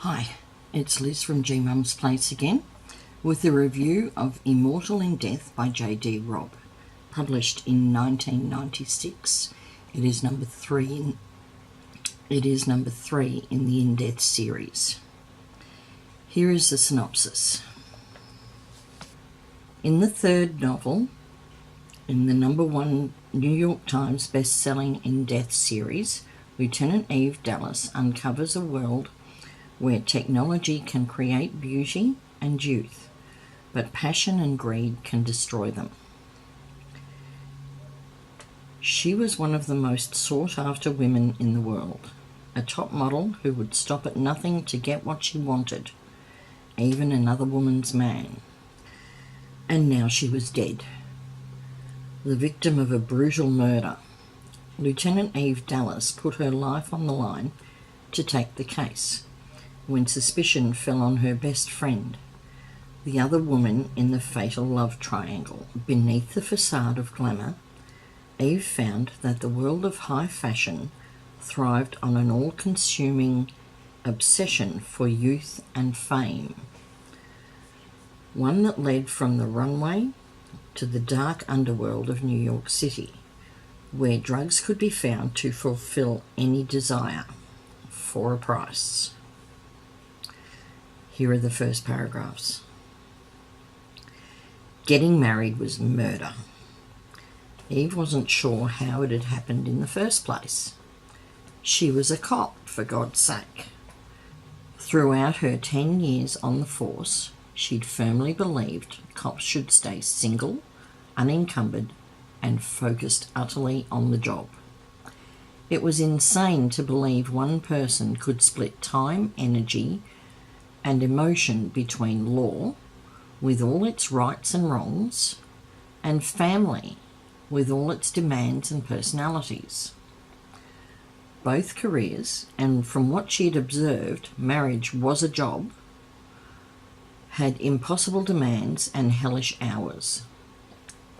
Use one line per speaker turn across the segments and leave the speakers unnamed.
Hi, it's Liz from G Mum's Place again with a review of Immortal in Death by J.D. Robb, published in 1996. It is number 3 in the In Death series. Here is the synopsis. In the third novel in the number 1 New York Times best-selling In Death series, Lieutenant Eve Dallas uncovers a world where technology can create beauty and youth, but passion and greed can destroy them. She was one of the most sought-after women in the world, a top model who would stop at nothing to get what she wanted, even another woman's man. And now she was dead, the victim of a brutal murder. Lieutenant Eve Dallas put her life on the line to take the case, when suspicion fell on her best friend, the other woman in the fatal love triangle. Beneath the facade of glamour, Eve found that the world of high fashion thrived on an all-consuming obsession for youth and fame, one that led from the runway to the dark underworld of New York City, where drugs could be found to fulfill any desire for a price. Here are the first paragraphs. Getting married was murder. Eve wasn't sure how it had happened in the first place. She was a cop, for God's sake. Throughout her 10 years on the force, she'd firmly believed cops should stay single, unencumbered, and focused utterly on the job. It was insane to believe one person could split time, energy, and emotion between law, with all its rights and wrongs, and family, with all its demands and personalities. Both careers, and from what she'd observed, marriage was a job, had impossible demands and hellish hours.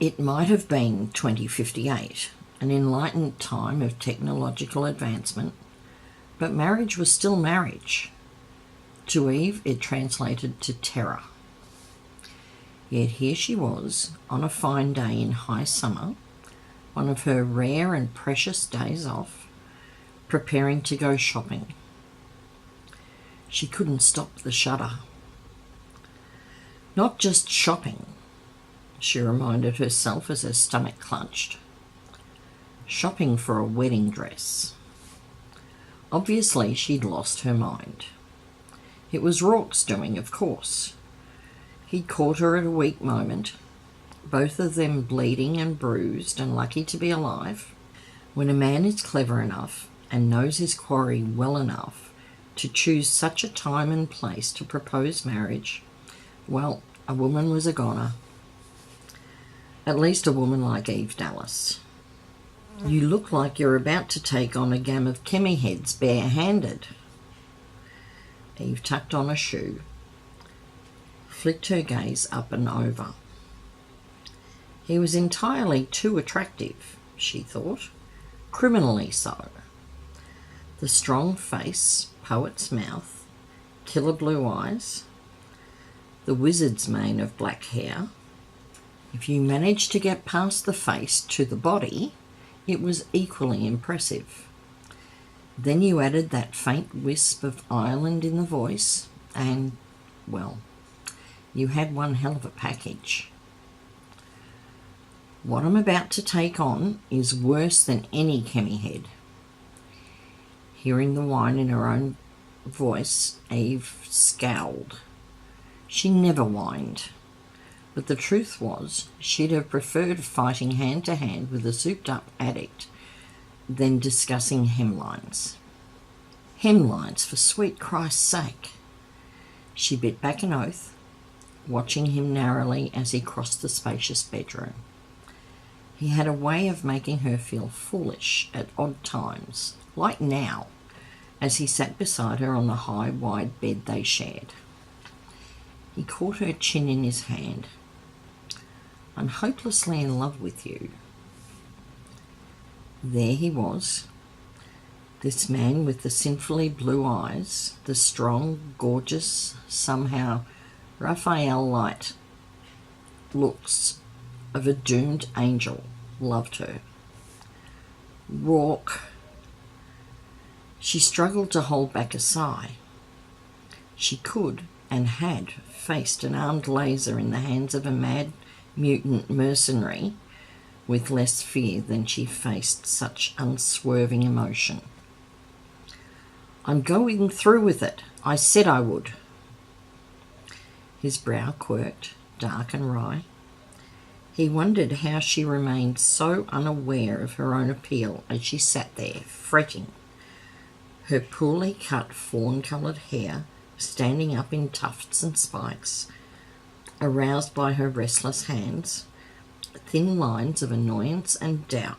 It might have been 2058, an enlightened time of technological advancement, but marriage was still marriage. To Eve, it translated to terror. Yet here she was, on a fine day in high summer, one of her rare and precious days off, preparing to go shopping. She couldn't stop the shudder. Not just shopping, she reminded herself as her stomach clenched. Shopping for a wedding dress. Obviously, she'd lost her mind. It was Rourke's doing, of course. He'd caught her at a weak moment, both of them bleeding and bruised and lucky to be alive. When a man is clever enough and knows his quarry well enough to choose such a time and place to propose marriage, well, a woman was a goner. At least a woman like Eve Dallas. You look like you're about to take on a gang of chemi-heads bare-handed. Eve tucked on a shoe, flicked her gaze up and over. He was entirely too attractive, she thought, criminally so. The strong face, poet's mouth, killer blue eyes, the wizard's mane of black hair. If you managed to get past the face to the body, it was equally impressive. Then you added that faint wisp of Ireland in the voice, and, well, you had one hell of a package. What I'm about to take on is worse than any chemi-head. Hearing the whine in her own voice, Eve scowled. She never whined, but the truth was she'd have preferred fighting hand-to-hand with a souped-up addict than discussing hemlines. Hemlines, for sweet Christ's sake! She bit back an oath, watching him narrowly as he crossed the spacious bedroom. He had a way of making her feel foolish at odd times, like now, as he sat beside her on the high, wide bed they shared. He caught her chin in his hand. I'm hopelessly in love with you. There he was, This man with the sinfully blue eyes, the strong, gorgeous, somehow Raphael-like looks of a doomed angel, loved her. Rourke. She struggled to hold back a sigh. She could and had faced an armed laser in the hands of a mad mutant mercenary with less fear than she faced such unswerving emotion. "I'm going through with it. I said I would." His brow quirked, dark and wry. He wondered how she remained so unaware of her own appeal as she sat there, fretting, her poorly cut fawn-coloured hair standing up in tufts and spikes, aroused by her restless hands, thin lines of annoyance and doubt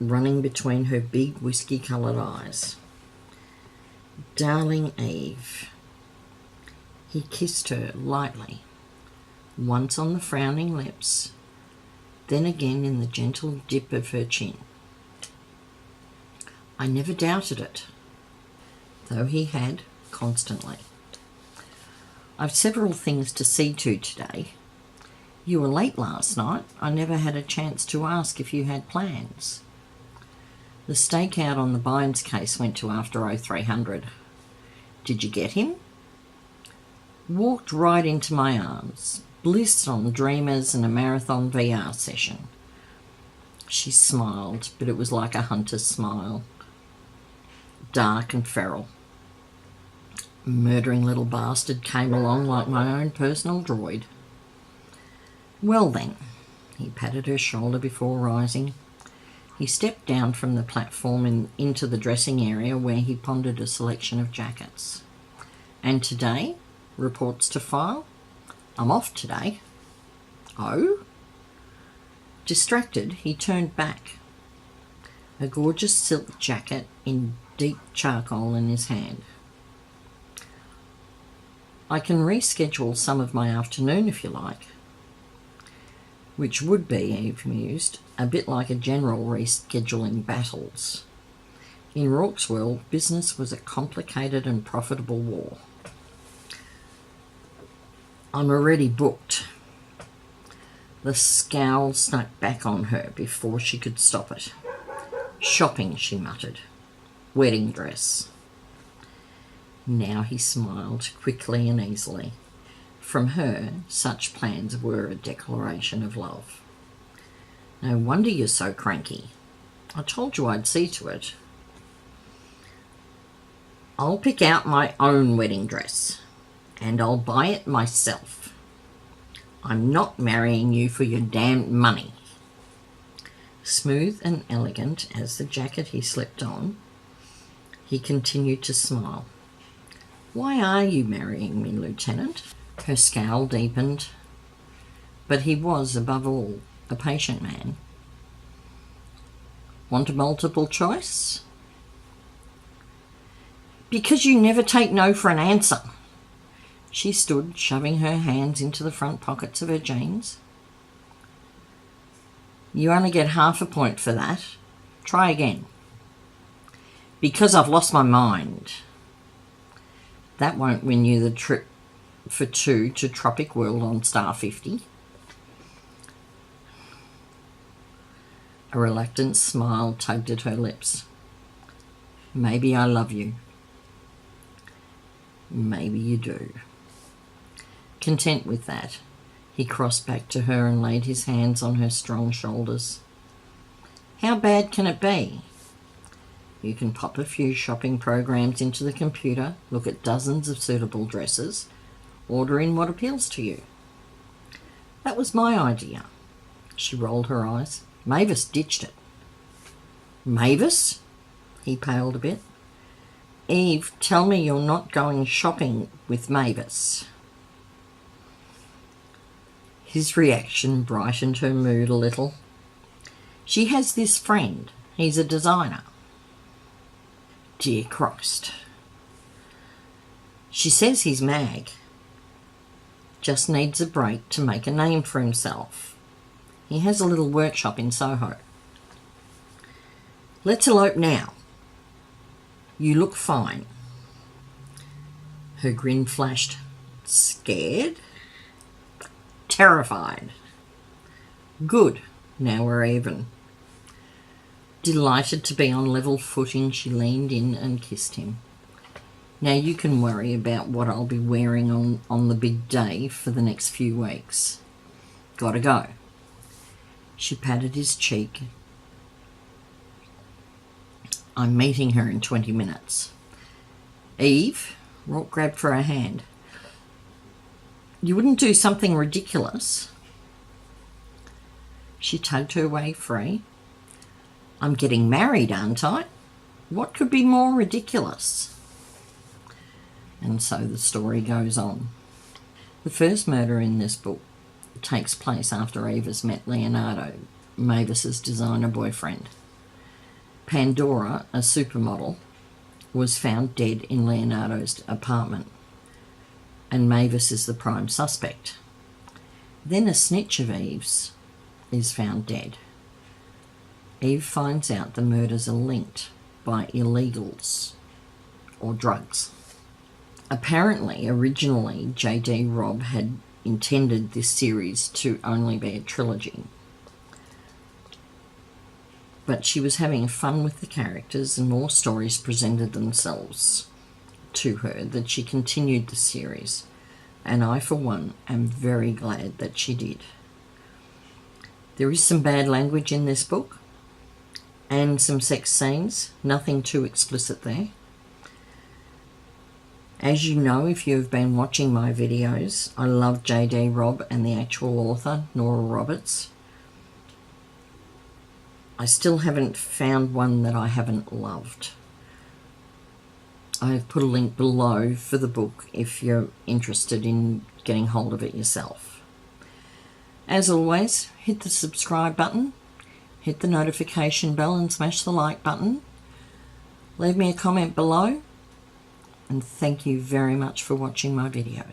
running between her big whiskey-coloured eyes. "Darling Eve." He kissed her lightly, once on the frowning lips, then again in the gentle dip of her chin. I never doubted it, though he had constantly. "I've several things to see to today. You were late last night. I never had a chance to ask if you had plans." The stakeout on the Bynes case went to after 0300. "Did you get him?" Walked right into my arms. Bliss on Dreamers and a marathon VR session. She smiled, but it was like a hunter's smile. Dark and feral. Murdering little bastard came along like my own personal droid. "Well then," he patted her shoulder before rising. He stepped down from the platform into the dressing area where he pondered a selection of jackets. "And today? Reports to file? I'm off today." "Oh?" Distracted, he turned back, a gorgeous silk jacket in deep charcoal in his hand. "I can reschedule some of my afternoon if you like." Which would be, Eve mused, a bit like a general rescheduling battles. In Rourke's world, business was a complicated and profitable war. "I'm already booked." The scowl snuck back on her before she could stop it. "Shopping," she muttered. "Wedding dress." Now he smiled quickly and easily. From her, such plans were a declaration of love. "No wonder you're so cranky. I told you I'd see to it." "I'll pick out my own wedding dress, and I'll buy it myself. I'm not marrying you for your damned money." Smooth and elegant as the jacket he slipped on, he continued to smile. "Why are you marrying me, Lieutenant?" Her scowl deepened, but he was, above all, a patient man. "Want a multiple choice?" "Because you never take no for an answer." She stood, shoving her hands into the front pockets of her jeans. "You only get half a point for that. Try again." "Because I've lost my mind." "That won't win you the trip for two to Tropic World on Star 50. A reluctant smile tugged at her lips. "Maybe I love you." "Maybe you do." Content with that, he crossed back to her and laid his hands on her strong shoulders. "How bad can it be? You can pop a few shopping programs into the computer, look at dozens of suitable dresses, order in what appeals to you." "That was my idea." She rolled her eyes. "Mavis ditched it." "Mavis?" He paled a bit. "Eve, tell me you're not going shopping with Mavis." His reaction brightened her mood a little. "She has this friend. He's a designer." "Dear Christ." "She says he's mag. Just needs a break to make a name for himself. He has a little workshop in Soho." Let's elope now. You look fine. Her grin flashed. Scared? Terrified. Good. Now we're even. Delighted to be on level footing, she leaned in and kissed him. Now you can worry about what I'll be wearing on the big day for the next few weeks. Gotta go. She patted his cheek. I'm meeting her in 20 minutes. Eve? Robb grabbed for her hand. You wouldn't do something ridiculous? She tugged her way free. I'm getting married, aren't I? What could be more ridiculous? And so the story goes on. The first murder in this book takes place after Eve has met Leonardo, Mavis's designer boyfriend. Pandora, a supermodel, was found dead in Leonardo's apartment, and Mavis is the prime suspect. Then a snitch of Eve's is found dead. Eve finds out the murders are linked by illegals or drugs. Apparently, originally, J.D. Robb had intended this series to only be a trilogy. But she was having fun with the characters and more stories presented themselves to her that she continued the series. And I, for one, am very glad that she did. There is some bad language in this book and some sex scenes, nothing too explicit there. As you know, if you've been watching my videos, I love J.D. Robb and the actual author, Nora Roberts. I still haven't found one that I haven't loved. I've put a link below for the book if you're interested in getting hold of it yourself. As always, hit the subscribe button, hit the notification bell and smash the like button. Leave me a comment below, and thank you very much for watching my video.